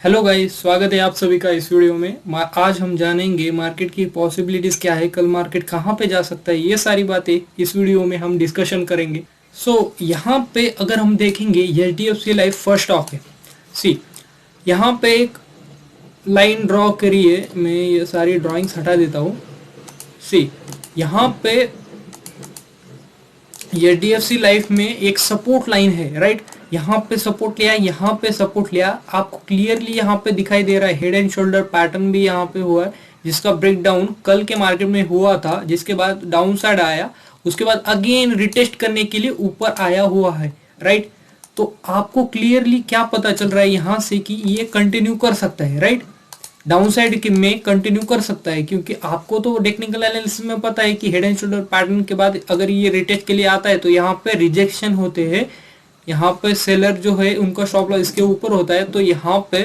Hello guys, स्वागत है आप सभी का इस वीडियो में। आज हम जानेंगे मार्केट की पॉसिबिलिटीज़ क्या है, कल मार्केट कहाँ पे जा सकता है, ये सारी बातें इस वीडियो में हम डिस्कशन करेंगे। यहाँ पे अगर हम देखेंगे एचडीएफसी लाइफ फर्स्ट स्टॉक है। सी, यहाँ पे एक लाइन ड्रॉ करिए। मैं ये सारी ड्राइंग्स हटा देता हूँ। सी, यहाँ पे एचडीएफसी लाइफ में एक सपोर्ट लाइन है, राइट। यहाँ पे सपोर्ट लिया, यहाँ पे सपोर्ट लिया, आपको क्लियरली यहाँ पे दिखाई दे रहा है। हेड एंड शोल्डर पैटर्न भी यहाँ पे हुआ है, जिसका ब्रेकडाउन कल के मार्केट में हुआ था, जिसके बाद डाउन साइड आया, उसके बाद अगेन रिटेस्ट करने के लिए ऊपर आया हुआ है, राइट। तो आपको क्लियरली क्या पता चल रहा है यहाँ से कि ये कंटिन्यू कर सकता है, राइट। डाउन साइड के में कंटिन्यू कर सकता है, क्योंकि आपको तो टेक्निकल एनालिसिस में पता है कि हेड एंड शोल्डर पैटर्न के बाद अगर ये रिटेस्ट के लिए आता है तो यहाँ पे रिजेक्शन होते हैं। यहाँ पे सेलर जो है उनका स्टॉप लॉस इसके ऊपर होता है, तो यहाँ पे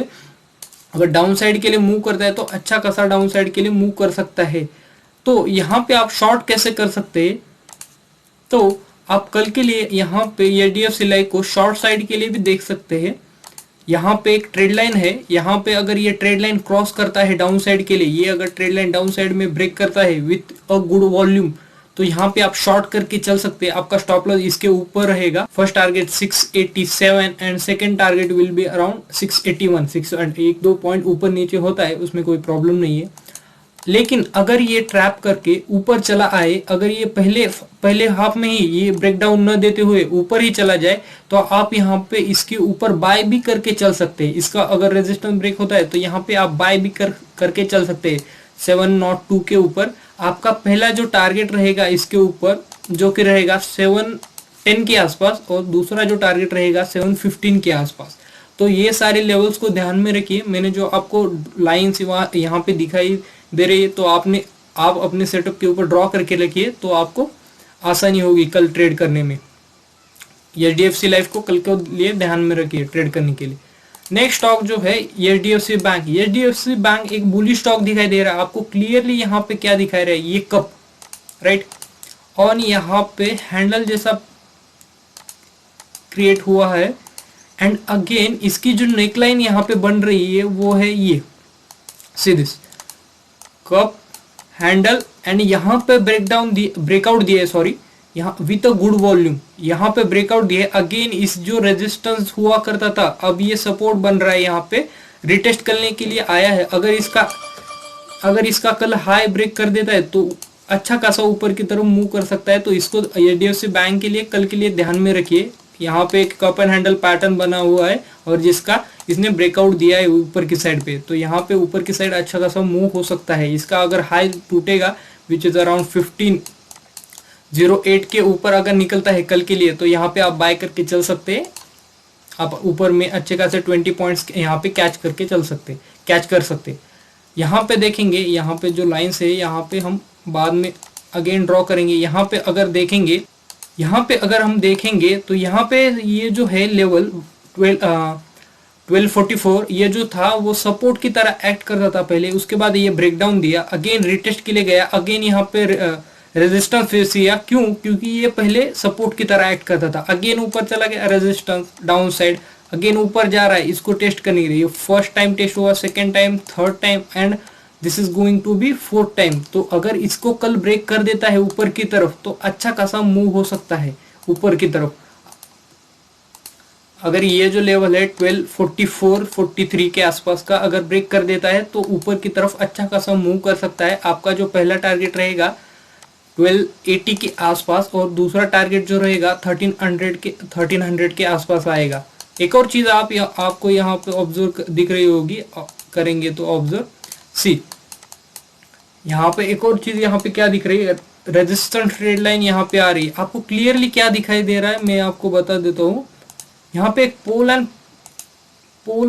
अगर डाउन साइड के लिए मूव करता है तो अच्छा खासा डाउन साइड के लिए मूव कर सकता है। तो यहाँ पे आप शॉर्ट कैसे कर सकते हैं, तो आप कल के लिए यहाँ पे एचडीएफसी लाइफ को शॉर्ट साइड के लिए भी देख सकते हैं। यहाँ पे एक ट्रेड लाइन है, यहाँ पे अगर ये ट्रेड लाइन क्रॉस करता है डाउन साइड के लिए, ये अगर ट्रेड लाइन डाउन साइड में ब्रेक करता है विथ अ गुड वॉल्यूम, तो यहाँ पे आप शॉर्ट करके चल सकते हैं। आपका स्टॉप लॉस इसके ऊपर रहेगा। First target 687 and second target will be around 681। 6 and 1-2 point ऊपर नीचे होता है, उसमें कोई प्रॉब्लम नहीं है। लेकिन अगर ये ट्रैप करके ऊपर चला आए, अगर ये पहले हाफ में ही ये ब्रेकडाउन न देते हुए ऊपर ही चला जाए, तो आप यहाँ पे इसके ऊपर बाय भी करके चल सकते हैं। इसका अगर रेजिस्टेंस ब्रेक होता है तो यहाँ पे आप बाय भी करके चल सकते हैं। 702 के ऊपर आपका पहला जो टारगेट रहेगा इसके ऊपर, जो कि रहेगा 710 के आसपास, और दूसरा जो टारगेट रहेगा 715 के आसपास। तो ये सारे लेवल्स को ध्यान में रखिए। मैंने जो आपको लाइन्स यहाँ पे दिखाई दे रही है, तो आप अपने सेटअप के ऊपर ड्रॉ करके रखिए, तो आपको आसानी होगी कल ट्रेड करने में। एचडीएफसी लाइफ को कल के लिए ध्यान में रखिए ट्रेड करने के लिए। नेक्स्ट स्टॉक जो है एचडीएफसी बैंक। एचडीएफसी बैंक एक बुलिश स्टॉक दिखाई दे रहा है आपको। क्लियरली यहाँ पे क्या दिखाई रहा है, ये कप, राइट, और यहाँ पे हैंडल जैसा क्रिएट हुआ है, एंड अगेन इसकी जो नेकलाइन यहाँ पे बन रही है वो है ये see this cup handle, and यहाँ पे ब्रेकआउट दिया है, सॉरी, यहाँ विथ अ गुड वॉल्यूम यहाँ पे ब्रेकआउट दिया है। अगेन इस जो रेजिस्टेंस हुआ करता था, अब ये सपोर्ट बन रहा है, यहाँ पे रिटेस्ट करने के लिए आया है। अगर इसका कल हाई ब्रेक कर देता है तो अच्छा खासा ऊपर की तरफ मूव कर सकता है। तो इसको एचडीएफसी बैंक के लिए कल के लिए ध्यान में रखिए। यहाँ पे एक कप एंड हैंडल पैटर्न बना हुआ है, और जिसका इसने ब्रेकआउट दिया है ऊपर की साइड पे, तो यहाँ पे ऊपर की साइड अच्छा खासा मूव हो सकता है। इसका अगर हाई टूटेगा विच इज अराउंड 1508 के ऊपर अगर निकलता है कल के लिए, तो यहाँ पे आप बाय करके चल सकते हैं। आप ऊपर में अच्छे खासे 20 पॉइंट्स यहाँ पे कैच कर सकते। यहाँ पे देखेंगे, यहाँ पे जो लाइन्स है यहाँ पे हम बाद में अगेन ड्रॉ करेंगे। यहाँ पे अगर हम देखेंगे तो यहाँ पे ये जो है लेवल 1244, ये जो था वो सपोर्ट की तरह एक्ट करता था पहले, उसके बाद ये ब्रेकडाउन दिया, अगेन रिटेस्ट के लिए गया, अगेन यहाँ पे रेजिस्टेंस फेस किया। क्यों? क्योंकि ये पहले सपोर्ट की तरह एक्ट करता था, अगेन ऊपर चला गया, रेजिस्टेंस डाउन साइड, अगेन ऊपर जा रहा है। इसको टेस्ट करने के लिए फर्स्ट टाइम टेस्ट हुआ, second time, third time, and this is going to be fourth time. तो अगर इसको कल ब्रेक कर देता है ऊपर की तरफ, तो अच्छा खासा मूव हो सकता है ऊपर की तरफ। अगर ये जो लेवल है 1244-43 के आसपास का अगर ब्रेक कर देता है, तो ऊपर की तरफ अच्छा खासा मूव कर सकता है। आपका जो पहला टारगेट रहेगा 1280 के आसपास, और दूसरा टारगेट जो रहेगा 1300 के आसपास आएगा। एक और चीज आपको यहाँ पे ऑब्जर्व दिख रही होगी, करेंगे तो ऑब्जर्व, सी, यहाँ पे एक और चीज यहाँ पे क्या दिख रही है, रेजिस्टेंस ट्रेड लाइन यहाँ पे आ रही है। आपको क्लियरली क्या दिखाई दे रहा है, मैं आपको बता देता हूँ। यहाँ पे एक पोल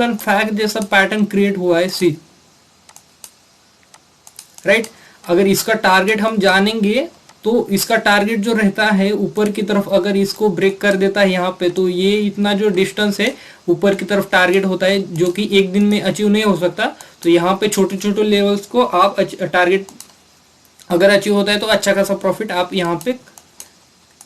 एंड फैग जैसा पैटर्न क्रिएट हुआ है, सी, राइट। अगर इसका टारगेट हम जानेंगे, तो इसका टारगेट जो रहता है ऊपर की तरफ, अगर इसको ब्रेक कर देता है यहाँ पे, तो ये इतना जो डिस्टेंस है ऊपर की तरफ टारगेट होता है, जो कि एक दिन में अचीव नहीं हो सकता। तो यहाँ पे छोटे छोटे लेवल्स को आप टारगेट अगर अचीव होता है तो अच्छा खासा प्रॉफिट आप यहाँ पे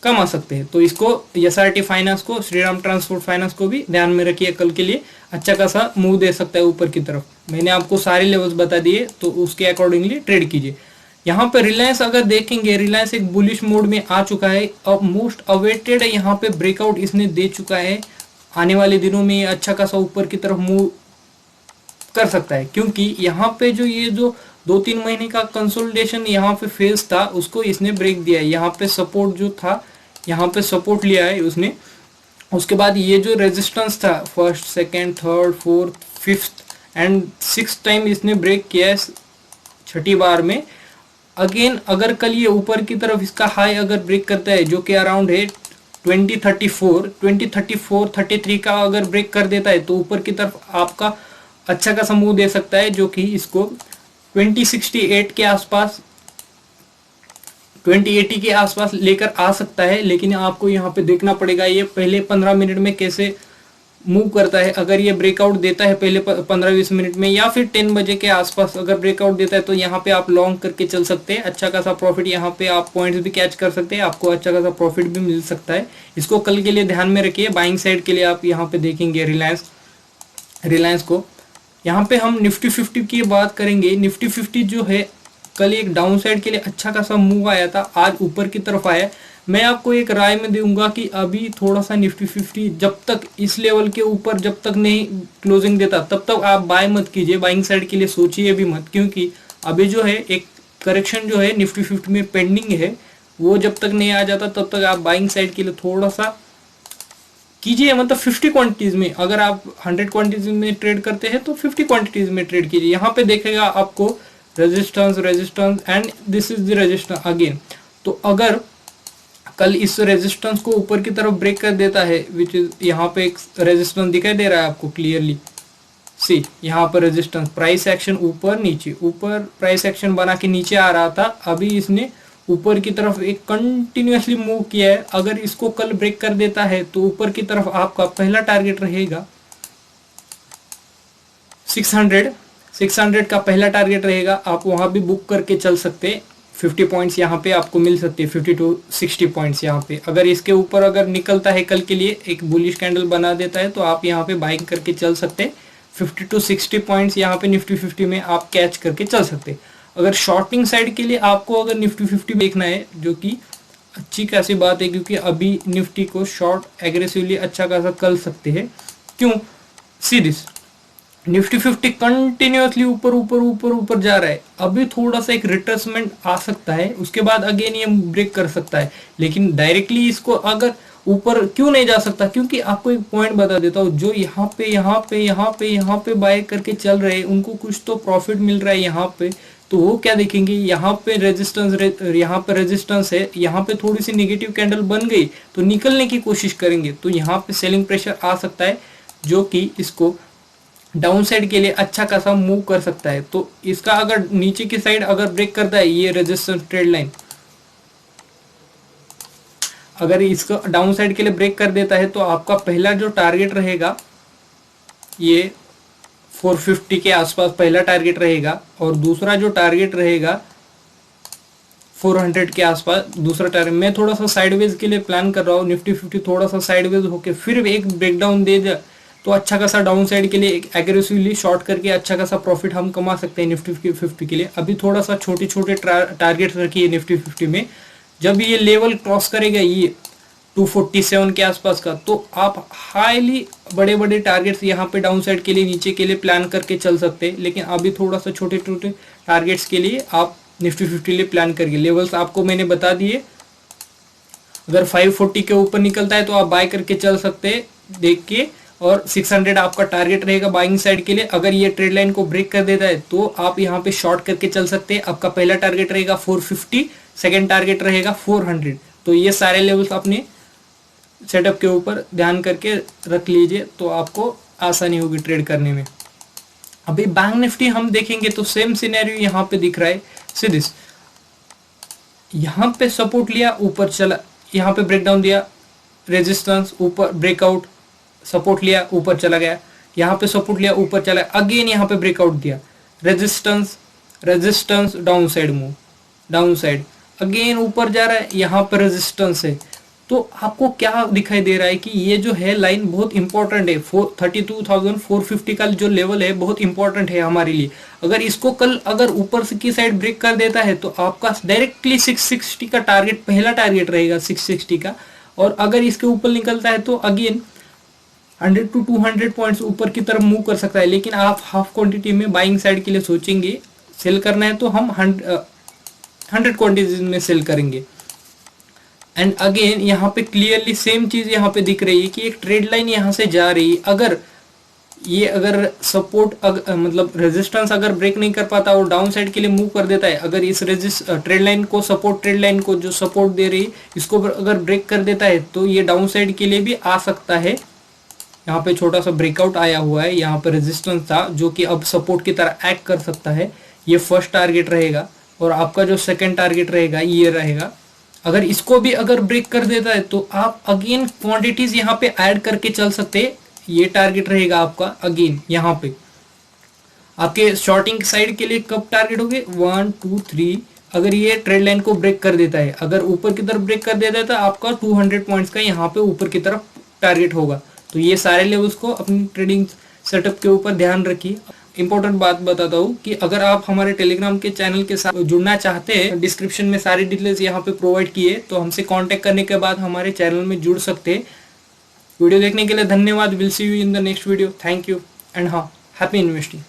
कमा सकते हैं। तो इसको एसआरटी फाइनेंस को, श्रीराम ट्रांसपोर्ट फाइनेंस को भी ध्यान में रखिए, कल के लिए अच्छा खासा मूव दे सकता है ऊपर की तरफ। मैंने आपको सारे लेवल्स बता दिए, तो उसके अकॉर्डिंगली ट्रेड कीजिए। यहाँ पे रिलायंस अगर देखेंगे, रिलायंस एक बुलिश मोड में आ चुका है, अब मोस्ट अवेटेड है, यहाँ पे ब्रेकआउट इसने दे चुका है। आने वाले दिनों में अच्छा खासा ऊपर की तरफ मूव कर सकता है, क्योंकि यहाँ पे जो ये जो 2-3 महीने का कंसोलिडेशन यहाँ पे फेज था, उसको इसने ब्रेक दिया है। यहाँ पे सपोर्ट जो था, यहाँ पे सपोर्ट लिया है उसने, उसके बाद ये जो रेजिस्टेंस था first, second, third, fourth, fifth and 6th time इसने ब्रेक किया है, 6ठी बार में। अगेन अगर कल ये ऊपर की तरफ इसका हाई अगर ब्रेक करता है, जो कि अराउंड है 2034, 33 का अगर ब्रेक कर देता है, तो ऊपर की तरफ आपका अच्छा खासा मूव दे सकता है, जो कि इसको 2068 के आसपास, 2080 के आसपास लेकर आ सकता है। लेकिन आपको यहाँ पे देखना पड़ेगा ये पहले 15 मिनट में कैसे मूव करता है। अगर ये ब्रेकआउट देता है पहले 15-20 मिनट में, या फिर 10 बजे के आसपास अगर ब्रेकआउट देता है, तो यहाँ पे आप लॉन्ग करके चल सकते हैं। अच्छा खासा प्रॉफिट, यहाँ पे आप पॉइंट्स भी कैच कर सकते हैं, आपको अच्छा खासा प्रॉफिट भी मिल सकता है। इसको कल के लिए ध्यान में रखिए। बाइंग साइड के लिए आप यहाँ पे देखेंगे रिलायंस को। यहाँ पे हम निफ्टी 50 की बात करेंगे। निफ्टी 50 जो है कल एक डाउन साइड के लिए अच्छा खासा मूव आया था, आज ऊपर की तरफ आया। मैं आपको एक राय में दूंगा कि अभी थोड़ा सा निफ्टी 50 जब तक इस लेवल के ऊपर जब तक नहीं क्लोजिंग देता, तब तक आप बाय मत कीजिए, बाइंग साइड के लिए सोचिए भी मत, क्योंकि अभी जो है एक करेक्शन जो है निफ्टी 50 में पेंडिंग है, वो जब तक नहीं आ जाता तब तक आप बाइंग साइड के लिए थोड़ा सा कीजिए। मतलब 50 क्वांटिटीज में, अगर आप 100 क्वांटिटीज में ट्रेड करते हैं तो 50 क्वांटिटीज में ट्रेड कीजिए। यहाँ पे देखेगा आपको resistance and this is the resistance again. तो अगर कल इस रेजिस्टेंस को ऊपर की तरफ ब्रेक कर देता है, विच इज यहाँ पे एक रेजिस्टेंस दिखाई दे रहा है आपको क्लियरली, सी यहाँ पर रेजिस्टेंस, प्राइस एक्शन ऊपर नीचे, ऊपर प्राइस एक्शन बना के नीचे आ रहा था, अभी इसने ऊपर की तरफ एक कंटिन्यूअसली मूव किया है। अगर इसको कल ब्रेक कर देता है तो ऊपर की तरफ आपका पहला टारगेट रहेगा 600 का पहला टारगेट रहेगा, आप वहां भी बुक करके चल सकते हैं। 50 पॉइंट्स यहाँ पे आपको मिल सकते हैं, 50 to 60 पॉइंट्स यहाँ पे। अगर इसके ऊपर अगर निकलता है कल के लिए, एक बुलिश कैंडल बना देता है, तो आप यहाँ पे बाइंग करके चल सकते हैं। 50 to 60 पॉइंट्स यहाँ पे निफ्टी 50 में आप कैच करके चल सकते हैं। अगर शॉर्टिंग साइड के लिए आपको अगर निफ्टी 50 देखना है, जो कि अच्छी खासी बात है, क्योंकि अभी निफ्टी को शॉर्ट एग्रेसिवली अच्छा खासा कर सकते हैं। क्यों? सी दिस, निफ्टी 50 कंटिन्यूअसली ऊपर ऊपर ऊपर ऊपर जा रहा है। अभी थोड़ा सा एक रिट्रेसमेंट आ सकता है, उसके बाद अगेन ये ब्रेक कर सकता है, लेकिन डायरेक्टली इसको अगर ऊपर क्यों नहीं जा सकता, क्योंकि आपको एक पॉइंट बता देता हूँ, जो यहाँ पे बाय करके चल रहे हैं, उनको कुछ तो प्रॉफिट मिल रहा है यहाँ पे। तो वो क्या देखेंगे, यहाँ पे रेजिस्टेंस है, यहाँ पे थोड़ी सी नेगेटिव कैंडल बन गई तो निकलने की कोशिश करेंगे, तो यहाँ पे सेलिंग प्रेशर आ सकता है, जो कि इसको डाउन साइड के लिए अच्छा खासा मूव कर सकता है। तो इसका अगर नीचे की साइड अगर ब्रेक करता है ये रेजिस्टेंस ट्रेड लाइन, अगर इसको डाउन साइड के लिए ब्रेक कर देता है, तो आपका पहला जो टारगेट रहेगा ये 450 के आसपास पहला टारगेट रहेगा, और दूसरा जो टारगेट रहेगा 400 के आसपास दूसरा टारगेट। मैं थोड़ा सा साइडवेज के लिए प्लान कर रहा हूँ, निफ्टी 50 थोड़ा सा साइडवेज होके फिर एक ब्रेकडाउन दे दे, तो अच्छा खासा डाउन साइड के लिए एग्रेसिवली शॉर्ट करके अच्छा खासा प्रॉफिट हम कमा सकते हैं निफ्टी 50 के लिए। अभी थोड़ा सा छोटे छोटे टारगेट्स रखिए निफ्टी 50 में। जब ये लेवल क्रॉस करेगा ये 247 के आसपास का, तो आप हाईली बड़े बड़े टारगेट्स यहाँ पे डाउन साइड के लिए नीचे के लिए प्लान करके चल सकते हैं। लेकिन अभी थोड़ा सा छोटे छोटे टारगेट्स के लिए आप निफ्टी 50 के लिए प्लान करिए। लेवल्स आपको मैंने बता दिए, अगर 540 के ऊपर निकलता है तो आप बाय करके चल सकते हैं देख के, और 600 आपका टारगेट रहेगा बाइंग साइड के लिए। अगर ये ट्रेड लाइन को ब्रेक कर देता है तो आप यहाँ पे शॉर्ट करके चल सकते हैं। आपका पहला टारगेट रहेगा 450, सेकंड टारगेट रहेगा 400। तो ये सारे लेवल्स अपने सेटअप के ऊपर ध्यान करके रख लीजिए, तो आपको आसानी होगी ट्रेड करने में। अभी बैंक निफ्टी हम देखेंगे तो सेम सिनेरियो यहाँ पे दिख रहा है। सी दिस, यहाँ पे सपोर्ट लिया ऊपर चला, यहाँ पे ब्रेकडाउन दिया, रेजिस्टेंस ऊपर ब्रेकआउट, सपोर्ट लिया ऊपर चला गया, यहाँ पे सपोर्ट लिया ऊपर चला, अगेन यहाँ पे ब्रेकआउट दिया, resistance down side move, down side again ऊपर जा रहा है, यहाँ पे रेजिस्टेंस है, तो आपको क्या दिखाई दे रहा है कि ये जो है लाइन बहुत इंपॉर्टेंट है। 32,450 का जो लेवल है बहुत इंपॉर्टेंट है हमारे लिए। अगर इसको कल अगर ऊपर की साइड ब्रेक कर देता है तो आपका डायरेक्टली 660 का टारगेट, पहला टारगेट रहेगा 660 का। और अगर इसके ऊपर निकलता है तो अगेन 100 to 200 पॉइंट्स ऊपर की तरफ मूव कर सकता है। लेकिन आप हाफ क्वांटिटी में बाइंग साइड के लिए सोचेंगे, सेल करना है तो हम 100 क्वांटिटीज में सेल करेंगे। एंड अगेन यहाँ पे क्लियरली सेम चीज यहाँ पे दिख रही है कि एक ट्रेड लाइन यहाँ से जा रही है। अगर सपोर्ट मतलब रेजिस्टेंस अगर ब्रेक नहीं कर पाता और डाउन साइड के लिए मूव कर देता है, अगर इस ट्रेड लाइन को, सपोर्ट ट्रेड लाइन को जो सपोर्ट दे रही है, इसको अगर ब्रेक कर देता है तो ये डाउन साइड के लिए भी आ सकता है। यहाँ पे छोटा सा ब्रेकआउट आया हुआ है, यहाँ पे रेजिस्टेंस था जो कि अब सपोर्ट की तरह एक्ट कर सकता है। ये फर्स्ट टारगेट रहेगा और आपका जो सेकंड टारगेट रहेगा ये रहेगा। अगर इसको भी अगर ब्रेक कर देता है तो आप अगेन क्वांटिटीज यहाँ पे ऐड करके चल सकते हैं। ये टारगेट रहेगा आपका अगेन यहाँ पे। आपके शॉर्टिंग साइड के लिए कब टारगेट होंगे 1 2 3। अगर ये ट्रेड लाइन को ब्रेक कर देता है, अगर ऊपर की तरफ ब्रेक कर देता है तो आपका 200 पॉइंट्स का यहाँ पे ऊपर की तरफ टारगेट होगा। तो ये सारे लेवल्स को अपनी ट्रेडिंग सेटअप के ऊपर ध्यान रखिए। इंपॉर्टेंट बात बताता हूँ कि अगर आप हमारे टेलीग्राम के चैनल के साथ जुड़ना चाहते हैं, डिस्क्रिप्शन में सारी डिटेल्स यहाँ पे प्रोवाइड किए, तो हमसे कांटेक्ट करने के बाद हमारे चैनल में जुड़ सकते हैं। वीडियो देखने के लिए धन्यवाद। Will see you in the next video. Thank you and हाँ, हैप्पी इन्वेस्टिंग।